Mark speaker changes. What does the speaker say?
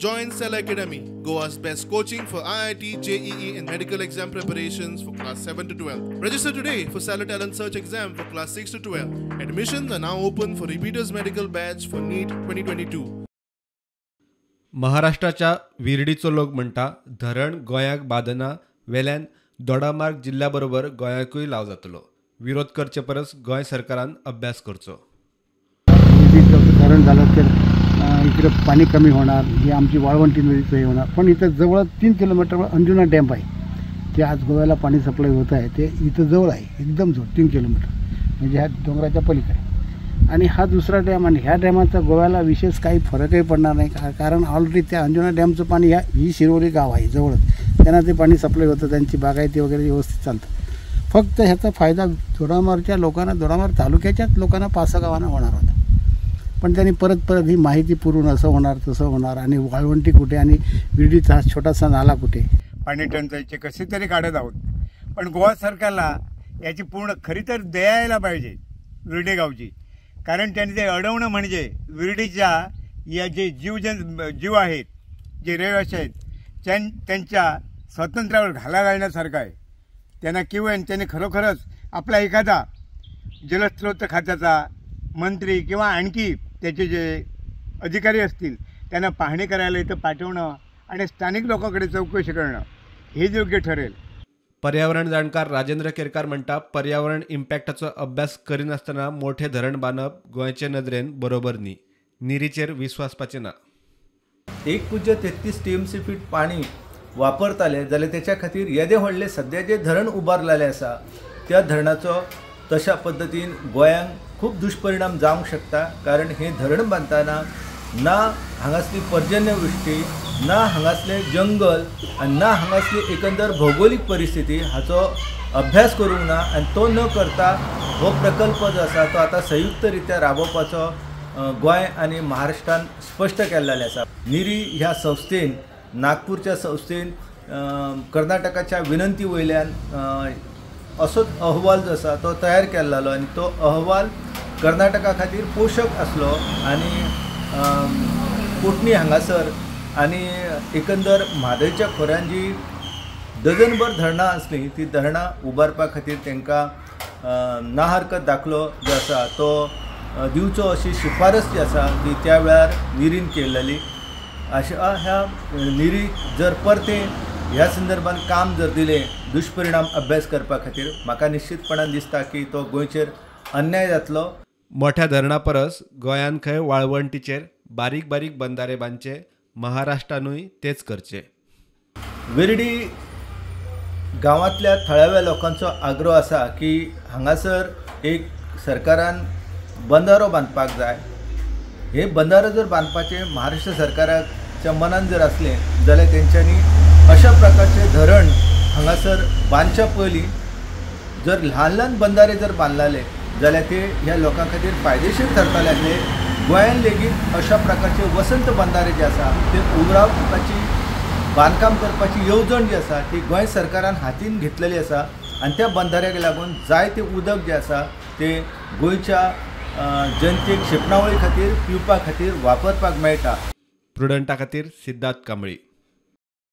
Speaker 1: Join Cell Academy, Goa's best coaching for IIT, JEE and medical exam preparations for class 7 to 12. Register today for Cell Talent Search exam for class 6 to 12. Admissions are now open for repeaters medical batch for NEET 2022.
Speaker 2: महाराष्ट्राच्या विरडीचो लोक म्हणटा धरण गोंयाक बादना वेल्यान दोडामार्ग जिल्ह्याबरोबर गोंयाकूय लाव जातलो. विरोध करचे परस गोंय सरकारान अभ्यास करचो.
Speaker 3: धरण झालं तर इकडे पाणी कमी होणार, ही आमची वाळवंटी नदीचं हे होणार. पण इथं जवळ 3 किलोमीटरवर अंजुना डॅम आहे, ते आज गोव्याला पाणी सप्लाय होत आहे. ते इथं जवळ आहे, एकदम जवळ 3 किलोमीटर, म्हणजे ह्या डोंगराच्या पलीकडे. आणि हा दुसरा डॅम, आणि ह्या डॅमाचा गोव्याला विशेष काही फरकही पडणार नाही, कारण ऑलरेडी त्या अंजुना डॅमचं पाणी ही शिरोली गाव आहे जवळच, त्यांना ते पाणी सप्लाय होतं, त्यांची बागायती वगैरे व्यवस्थित चालतं. फक्त ह्याचा फायदा दोडामार्गच्या लोकांना, दोडामार्ग तालुक्याच्याच लोकांना 5 गावांना होणार होता. पण त्यांनी परत ही माहिती पुरवून असं होणार तसं होणार, आणि वाळवंटी कुठे आणि विरडीचा हा छोटासा नाला कुठे,
Speaker 4: पाणी टंचाईचे कसे तरी काढत आहोत. पण गोवा सरकारला याची पूर्ण खरी तर दया यायला पाहिजे विरडी गावची, कारण त्यांनी ते अडवणं म्हणजे विरडीच्या या जे जीव आहेत, जे रहिवासी आहेत, त्यांच्या स्वातंत्र्यावर घाला घालण्यासारखं आहे. त्यांना किंवा त्यांनी खरोखरच आपला एखादा जलस्रोत खात्याचा मंत्री किंवा आणखी त्याचे जे अधिकारी असतील त्यांना पाहणी करायला इथं पाठवणं आणि स्थानिक लोकांकडे चौकशी करणं हे योग्य ठरेल.
Speaker 2: पर्यावरण जाणकार राजेंद्र केरकार म्हणटा पर्यावरण इम्पॅक्टाचो अभ्यास करिनासतना मोठे धरण बांदप गोंयचे नदरेन बरोबर न्ही. निरीचेर विस्वासपाचें ना.
Speaker 5: 1.33 TMC फीट पाणी वापरताले जाल्यार त्याच्या खातीर येदे व्हडले सध्या जे धरण उबारलेले आसा त्या धरणाचो तशा पद्दतीन गोंयांक खूब दुश्परिणाम जावंक शकता. कारण हे धरण बांदतना ना हांगासली पर्जन्यवृश्टी, ना हांगासले जंगल आनी ना हांगासली एकंदर भौगोलीक परिस्थिती हाचो अभ्यास करूंक ना. आनी तो न करता हो प्रकल्प जो आसा तो आतां संयुक्तरित्या राबोवपाचो गोंय आनी महाराष्ट्रान स्पश्ट केल्लेलें आसा. निरी ह्या संस्थेन, नागपूरच्या संस्थेन कर्नाटकाच्या विनंती वयल्यान असोच अहवाल जो आसा तो तयार केल्लो, आनी तो अहवाल कर्नाटका खातीर पोषक आसलो. आनी कोटणी हांगासर आनी एकंदर म्हादयच्या खोऱ्यान जी डझनभर धरणां आसलीं ती धरणां उबारपा खातीर तांकां ना हरकत दाखलो जो आसा तो दिवचो अशी शिफारस जी आसा ती त्या वेळार निरीन केल्ली. अशा ह्या निरी जर परते ह्या संदर्भात काम जर दिलें दुष्परिणाम अभ्यास करपा खातीर म्हाका निश्चितपणान दिसता की तो गोंयचेर अन्याय जातलो.
Speaker 2: मोठ्या धरणा परस गोंयान खंय वाळवंटीचेर बारीक बारीक बंधारे बांदचे, महाराष्ट्रानूय तेच करचे.
Speaker 5: विरडी गांवांतल्या थळाव्या लोकांचो आग्रो आसा की हांगासर एक सरकारान बंधारो बांदपाक जाय. हे बंधारो जर बांदपाचें महाराष्ट्र सरकाराच्या मनान जर असलें जाल्यार तेंच्यांनी अशा प्रकारचे धरण हांगासर बांदच्या पयलीं जर ल्हान ल्हान बंधारे जर बांदलेले जाल्यार ते ह्या लोकां खातीर फायदेशीर ठरताले आसले. गोंयान लेगीत अशा प्रकारचे वसंत बंधारे जे आसा ते उगडावपाची, बांदकाम करपाची येवजण जी आसा ती गोंय सरकारान हातीन घेतलेली आसा. आनी त्या बंधाऱ्याक लागून जायते उदक जे आसा ते गोंयच्या जनतेक शिंपणावळी खातीर, पिवपा खातीर वापरपाक मेळटा.
Speaker 2: प्रुडंटा खातीर सिद्धार्थ कांबळी.